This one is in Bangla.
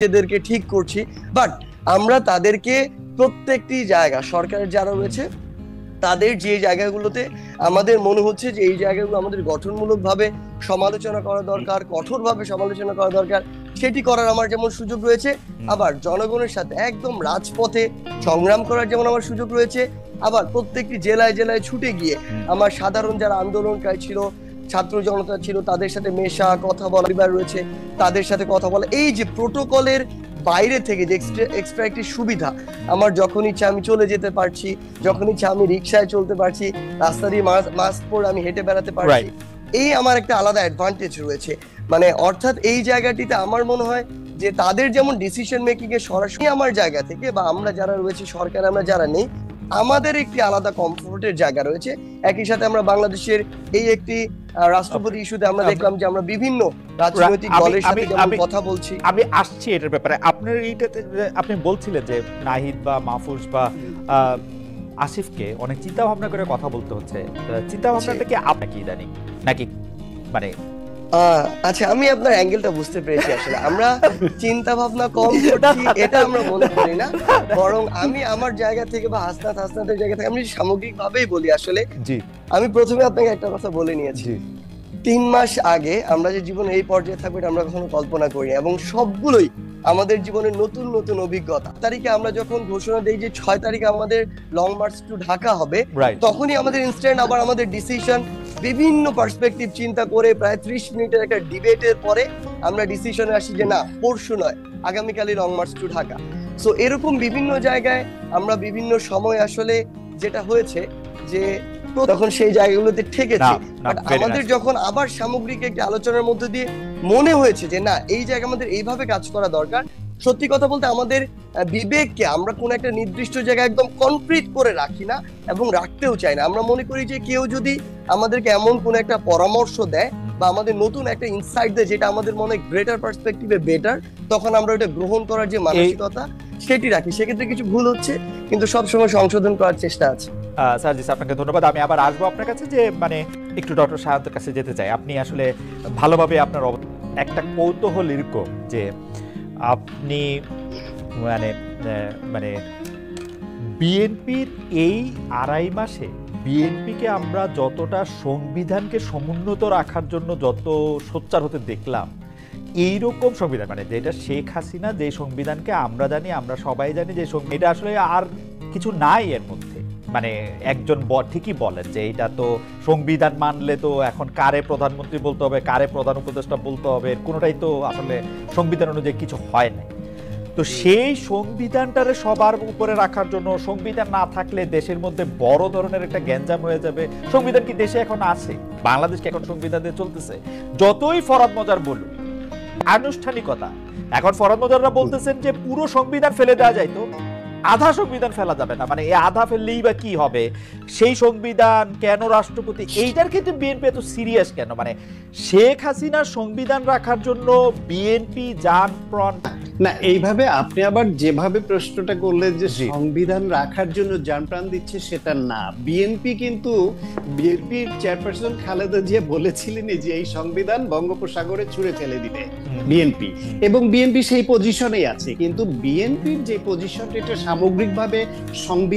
নিজেদেরকে ঠিক করছি, বাট আমরা তাদেরকে প্রত্যেকটি জায়গা সরকারের যারা রয়েছে তাদের যে জায়গাগুলোতে আমাদের মনে হচ্ছে যে এই জায়গাগুলো আমাদের গঠনমূলক ভাবে সমালোচনা করা দরকার, কঠোরভাবে সমালোচনা করা দরকার, সেটি করার আমার যেমন সুযোগ রয়েছে, আবার জনগণের সাথে একদম রাজপথে সংগ্রাম করার যেমন আমার সুযোগ রয়েছে, আবার প্রত্যেকটি জেলায় জেলায় ছুটে গিয়ে আমার সাধারণ যারা আন্দোলনকারী ছিল, ছাত্র জনতা ছিল, তাদের সাথে মেশা, কথা বলা রয়েছে, তাদের সাথে কথা বলা, এই যে প্রোটোকলের বাইরে থেকে যে এক্সট্রা একটি সুবিধা, আমার যখন ইচ্ছা আমি চলে যেতে পারছি, যখন ইচ্ছা আমি রিক্সায় চলতে পারছি, রাস্তা দিয়ে মাস্ক পরে আমি হেঁটে বেড়াতে পারছি, এই আমার একটা আলাদা অ্যাডভান্টেজ রয়েছে। মানে অর্থাৎ এই জায়গাটিতে আমার মনে হয় যে তাদের যেমন ডিসিশন মেকিং এ সরাসরি আমার জায়গা থেকে বা আমরা যারা রয়েছে সরকার আমরা যারা নেই, আমাদের একটি আলাদা কমফোর্টের জায়গা রয়েছে। একই সাথে আমরা বাংলাদেশের এই একটি রাষ্ট্রপতি ইস্যুতে আমরা দেখলাম যে আমরা বিভিন্ন রাজনৈতিক দলের সাথে যেমন কথা বলছি। আমি আসছি এটার ব্যাপারে। আপনার এইটাতে আপনি বলছিলেন যে নাহিদ বা মাহফুজ বা আসিফকে অনেক চিন্তা ভাবনা করে কথা বলতে হচ্ছে, চিন্তা ভাবনাটা কি আপনাকে ইদানিং নাকি মানে আচ্ছা, আমি আপনার অ্যাঙ্গেলটা বুঝতে পেরেছি। আসলে আমরা চিন্তা ভাবনা কম করছি এটা আমরা মনে করি না, বরং আমি আমার জায়গা থেকে বা হাসনাতের জায়গা থেকে আমি সামগ্রিক ভাবেই বলি। আসলে আমি প্রথমে আপনাকে একটা কথা বলে নিয়েছি, 3 মাস আগে আমরা যে জীবনে এই পর্যায়ে থাকবো এটা আমরা কখনো কল্পনা করি, এবং সবগুলোই আমাদের জীবনের নতুন নতুন অভিজ্ঞতা। তারিখে আমরা যখন ঘোষণা দেই যে 6 তারিখে আমাদের লং মার্চ টু ঢাকা হবে, তখনই আমাদের ইনস্ট্যান্ট আবার আমাদের ডিসিশন বিভিন্ন পার্সপেক্টিভ চিন্তা করে প্রায় 30 মিনিটের একটা ডিবেটের পরে আমরা ডিসিশনে আসি যে না, পরশু নয়, আগামীকালই long march to Dhaka. So এরকম বিভিন্ন জায়গায় আমরা বিভিন্ন সময় আসলে যেটা হয়েছে যে তখন সেই জায়গাগুলোতে ঠেকেছে, বাট আমাদের যখন আবার সামগ্রিক একটি আলোচনার মধ্যে দিয়ে মনে হয়েছে যে না, এই জায়গা আমাদের এইভাবে কাজ করা দরকার। সত্যি কথা বলতে আমাদের বিবেককে আমরা কোন একটা নির্দিষ্ট জায়গায় একদম কনক্রিট করে রাখি না এবং রাখতেও চাই না। আমরা মনে করি যে কেউ যদি আমাদেরকে এমন কোন একটা পরামর্শ দেয় বা আমাদের নতুন একটা ইনসাইট দেয় যেটা আমাদের মনে হয় গ্রেটার পার্সপেক্টিভে বেটার, তখন আমরা ওটা গ্রহণ করার যে মানসিকতা সেটি রাখি। সেক্ষেত্রে কিছু ভুল হচ্ছে, কিন্তু সবসময় সংশোধন করার চেষ্টা আছে। সার্জিস, আপনাকে ধন্যবাদ। আমি আবার আসবো আপনার কাছে, যে মানে একটু ডক্টর সায়ন্তের কাছে যেতে চাই। আপনি আসলে ভালোভাবে আপনার একটা কৌতূহল এরকম যে আপনি মানে মানে বিএনপির এই 2.5 মাসে বিএনপিকে আমরা যতটা সংবিধানকে সমুন্নত রাখার জন্য যত সোচ্চার হতে দেখলাম, এইরকম সংবিধান মানে যেটা শেখ হাসিনা যে সংবিধানকে আমরা জানি, আমরা সবাই জানি যে এটা আসলে আর কিছু নাই এর মধ্যে। মানে একজন ঠিকই বলেন যে এটা তো সংবিধান মানলে তো এখন কারে প্রধানমন্ত্রী বলতে হবে, কারে প্রধান উপদেষ্টা বলতে হবে, কোনোটাই তো আসলে সংবিধান অনুযায়ী কিছু হয় নাই। তো সেই সংবিধানটারে সবার উপরে রাখার জন্য, সংবিধান না থাকলে দেশের মধ্যে বড় ধরনের একটা গ্যাঞ্জাম হয়ে যাবে। সংবিধান কি দেশে এখন আছে? বাংলাদেশ কি এখন সংবিধান দিয়ে চলতেছে? যতই ফরহাদ মজার বলুক, আনুষ্ঠানিকতা এখন ফরহাদ মজাররা বলতেছেন যে পুরো সংবিধান ফেলে দেওয়া যাইতো, আধা সংবিধান ফেলা যাবে না। মানে এই আধা ফেললেই বা কি হবে? সেই সংবিধান কেন রাষ্ট্রপতি, এইটার ক্ষেত্রে বিএনপি এত সিরিয়াস কেন? মানে শেখ হাসিনার সংবিধান রাখার জন্য বিএনপি যান প্রাণ না, এইভাবে আপনি আবার যেভাবে প্রশ্নটা করলেন যে সংবিধান রাখার জন্য যান প্রাণ দিচ্ছে, সেটা না। বিএনপি কিন্তু বিএনপির চেয়ারপারসন খালেদা জিয়া বলেছিলেন যে এই সংবিধান বঙ্গোপসাগরে ছুঁড়ে ফেলে দিবে বিএনপি, এবং বিএনপি সেই পজিশনেই আছে। কিন্তু বিএনপির যে পজিশনটা, এটা সামগ্রিকভাবে সংবিধান